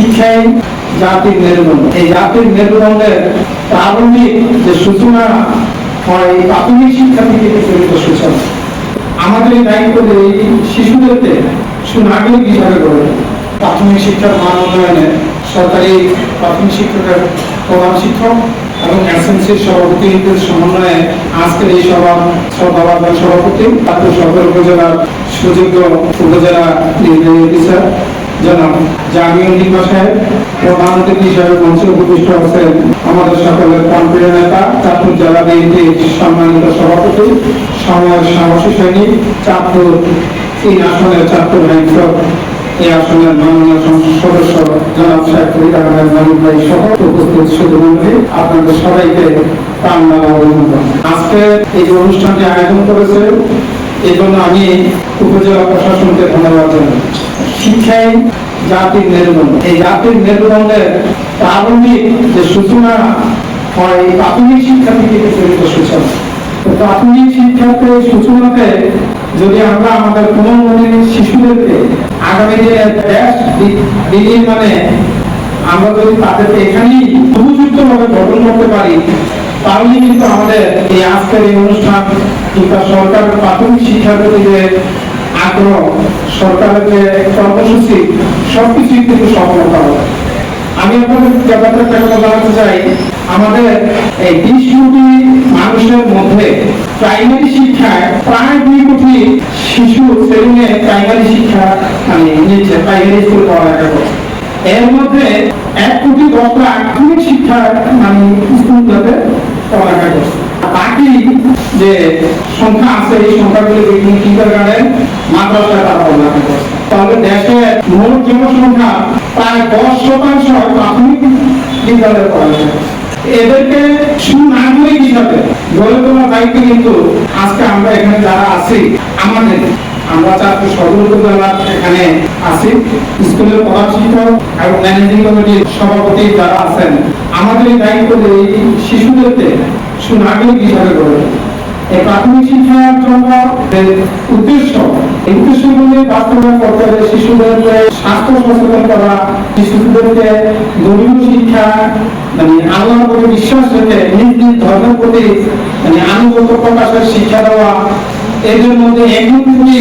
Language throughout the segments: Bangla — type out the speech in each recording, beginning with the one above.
শিক্ষাই জাতির মেরুদণ্ড। এই জাতির মেরুদণ্ডের প্রারম্ভিক যে সূচনা হয় প্রাথমিক শিক্ষা থেকে প্রচলিত সূচনা। আমাদের এই দায়িত্ব এই শিশুদেরকে সুনাগরিক হিসাবে গড়ে প্রাথমিক শিক্ষার মান উন্নয়নে সরকারি প্রাথমিক শিক্ষকের প্রধান শিক্ষক এবং এসএমসির সভাপতিদের সমন্বয়ে আজকের এই সভার শ্রদ্ধাভাজন সভাপতি তারপর সদর উপজেলার সুযোগ্য উপজেলা নির্বাহী অফিসার জনাব জামিউল নিকা সাহেব, প্রধান অতিথি হিসাবে মঞ্চে উপবিষ্ট আছেন আমাদের সকলের প্রাণপ্রিয় নেতা চাঁদপুর জেলা বিএনপির সম্মানিত সভাপতি, সময়ের সাহসী সৈনিক, চাঁদপুর 3 আসনের চাঁদপুর হাইকোর্ট এই আসনের মাননীয় সংসদ সদস্য জনাব শেখ ফরিদ আহমেদ মানিক ভাই সহ উপস্থিত সুধীমণ্ডলী, আপনাদের সবাইকে প্রাণ ঢালা অভিনন্দন। আজকে এই যে অনুষ্ঠানটি আয়োজন করেছে এই জন্য আমি উপজেলা প্রশাসনকে ধন্যবাদ জানাই। শিক্ষাই জাতির মেরুদণ্ড। এই জাতির মেরুদণ্ডের প্রারম্ভিক যে সূচনা হয় প্রাথমিক শিক্ষা থেকে প্রচলিত সূচনা। প্রাথমিক শিক্ষার সূচনাতে যদি আমরা আমাদের কোমলমণির শিশুদেরকে আগামী দিনে দেশ বিনির্মাণে আমরা যদি তাদেরকে এখানেই উপযুক্ত ভাবে গঠন করতে পারি তাহলে কিন্তু আমাদের এই আজকের এই অনুষ্ঠান কিংবা সরকারের প্রাথমিক শিক্ষার প্রতি যে আগ্রহ, সরকারের যে কর্মসূচি সবকিছুই কিন্তু সফলতা হবে। আমি আপনাদের ব্যাপারটা একটা কথা জানাতে চাই, আমাদের এই 20 কোটি মানুষের মধ্যে প্রাইমারি শিক্ষায় প্রায় 2 কোটি শিশু ছেলে প্রাইমারি শিক্ষা নিচ্ছে, প্রাইমারি স্কুল পড়ালেখা করে। এর মধ্যে 1 কোটি 10 লাখ প্রাথমিক শিক্ষা স্কুলগুলোতে পড়ালেখা করছে। বাকি যে সংখ্যা আছে এই সংখ্যাগুলো বিভিন্ন কিন্ডারগার্টেন মাদ্রাসায় তারা পড়ালেখা করছে। তাহলে দেশের মোট জনসংখ্যা প্রায় 10% প্রাথমিক বিদ্যালয়ে পড়ালেখা করছে। এদেরকে সুনাগরিক হিসাবে গড়ে তোলার দায়িত্ব কিন্তু আজকে আমরা এখানে যারা আছি আমরা চাঁদপুর সদর উপজেলার এখানে আছি, স্কুলের প্রধান শিক্ষক এবং ম্যানেজিং কমিটির সভাপতি যারা আছেন, আমাদের এই দায়িত্ব এই শিশুদেরকে সুনাগরিক হিসাবে গড়ে তোলা। এই প্রাথমিক শিক্ষার জন্য উদ্দেশ্যগুলি বাস্তবায়ন করতে হবে। শিশুদেরকে স্বাস্থ্য সচেতন করা, শিশুদেরকে ধর্মীয় শিক্ষা আল্লাহর প্রতি বিশ্বাস রেখে নিজ নিজ ধর্মের প্রতি আনুগত্য প্রকাশের শিক্ষা দেওয়া, এদের মধ্যে একমুখী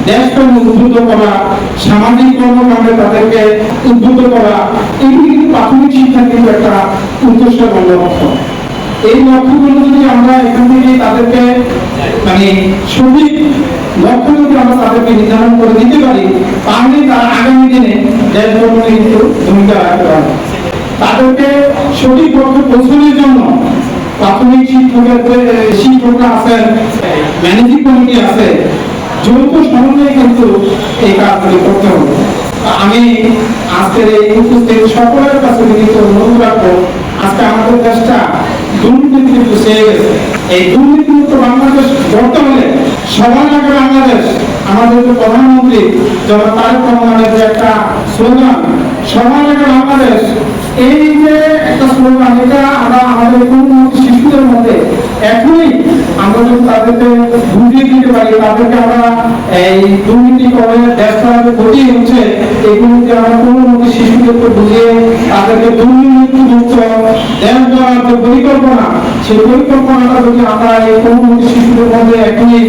দেশপ্রেম উদ্বুদ্ধ করা, সামাজিক কর্মকাণ্ডে তাদেরকে উদ্বুদ্ধ করা, এগুলি কিন্তু প্রাথমিক শিক্ষার কিন্তু একটা উদ্দেশ্য বন্ধ লক্ষ্য। এই লক্ষ্যগুলো যদি আমরা এখান থেকে তাদেরকে সঠিক লক্ষ্য যদি আমরা তাদেরকে নির্ধারণ করে দিতে পারি তাহলে তারা আগামী দিনে দেশ গঠনে কিন্তু ভূমিকা রাখতে পারবে। তাদেরকে সঠিক লক্ষ্যে পৌঁছানোর জন্য প্রাথমিক শিক্ষকরা আছেন, ম্যানেজিং কমিটি আছে, যৌথ সমন্বয়ে কিন্তু এই কাজগুলি করতে হবে। আমি আজকের এই উপস্থিত সকলের কাছে কিন্তু অনুরোধ রাখবো, আজকে আমাদের দেশটা দুর্নীতি কিন্তু চেয়ে গেছে। এই দুর্নীতিমুক্ত বাংলাদেশ গড়তে হলে সবার আগে বাংলাদেশ, আমাদের যে প্রধানমন্ত্রী জনাব তারেক রহমানের যে একটা স্লোগান সবার আগে বাংলাদেশ, এই যে একটা স্লোগান, এটা আমরা আমাদের শিশুদের মধ্যে এখনই আমরা যদি তাদেরকে বুঝিয়ে দিতে পারি, তাদেরকে আমরা এই দুর্নীতি করে দেশ চালাতে ক্ষতি হচ্ছে এগুলিকে আমরা কোনো শিশুদেরকে বুঝিয়ে তাদেরকে দুর্নীতি মুক্ত দেশ গড়ার যে পরিকল্পনা, সেই পরিকল্পনাটা যদি আমরা এই কোনো শিশুদের মধ্যে এখনই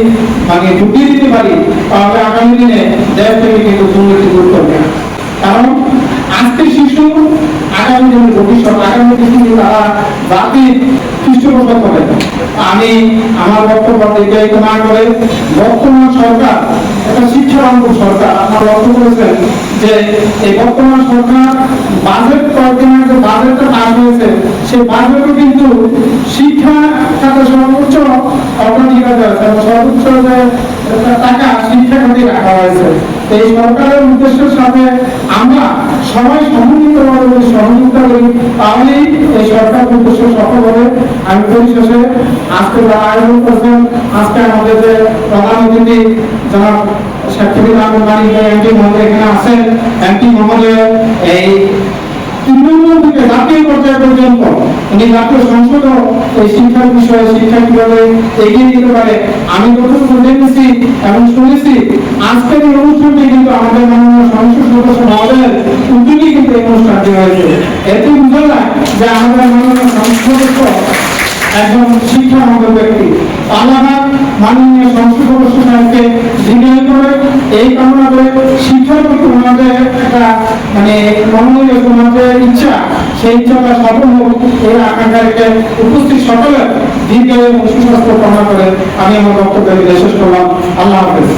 ঢুকিয়ে দিতে পারি তাহলে আগামী দিনে দেশ থেকে কিন্তু দুর্নীতি দূর করবে। কারণ আজকে শিশু আগামী দিনের ভবিষ্যৎ, আগামী দিনে তারা জাতির পৃষ্ঠপোষক হবে। আমি আমার বক্তব্য দীর্ঘায়িত না করে, বর্তমান সরকার একটা শিক্ষাবন্ধু সরকার, আপনারা লক্ষ্য করেছেন যে এই বর্তমান সরকার বাজেট কয়েকদিন আগে বাজেটটা পাস হয়েছে, সেই বাজেটও কিন্তু শিক্ষা খাতে সর্বোচ্চ অগ্রাধিকার দেওয়া হয়েছে, সর্বোচ্চ টাকা শিক্ষা খাতে রাখা হয়েছে। এই সরকারের উদ্দেশ্যের সাথে আমরা সবাই সমন্বিতভাবে সহযোগিতা করি তাহলেই এই সরকার উদ্দেশ্য সফল হবে। আমি পরিশেষে আজকে যারা আয়োজন করছেন, আজকে আমাদের যে প্রধান অতিথি জনাব শেখ ফরিদ আহমেদ মানিক এমপি মহোদয় এখানে আছেন, এমপি মহোদয় এই তৃণমূল থেকে জাতীয় পর্যায় পর্যন্ত উনি জাতীয় সংসদও এই শিক্ষার বিষয়ে শিক্ষা কিভাবে এগিয়ে দিতে পারে আমি যতটুকু দেখেছি এবং শুনেছি। আজকের এই অনুষ্ঠানটি কিন্তু আমাদের মাননীয় সংসদ সদস্য মহোদয়ের উদ্যোগী কিন্তু এই অনুষ্ঠানটি হয়েছে। এতে বোঝা যায় যে আমাদের মাননীয় সংসদ সদস্য একজন শিক্ষানন্দ ব্যক্তি। আল্লাহ মাননীয় সংসদ সদস্য সাহেবকে দীর্ঘায়ু করে এই কামনা করে শিক্ষার প্রতি ওনাদের একটা মনোনীয় ওনাদের ইচ্ছা, সেই ইচ্ছাটা সফল হোক এই আকাঙ্ক্ষা রেখে উপস্থিত সকলের দীর্ঘায়ু এবং সুস্বাস্থ্য কামনা করে আমি আমার বক্তব্য শেষ করলাম। আল্লাহ হাফেজ।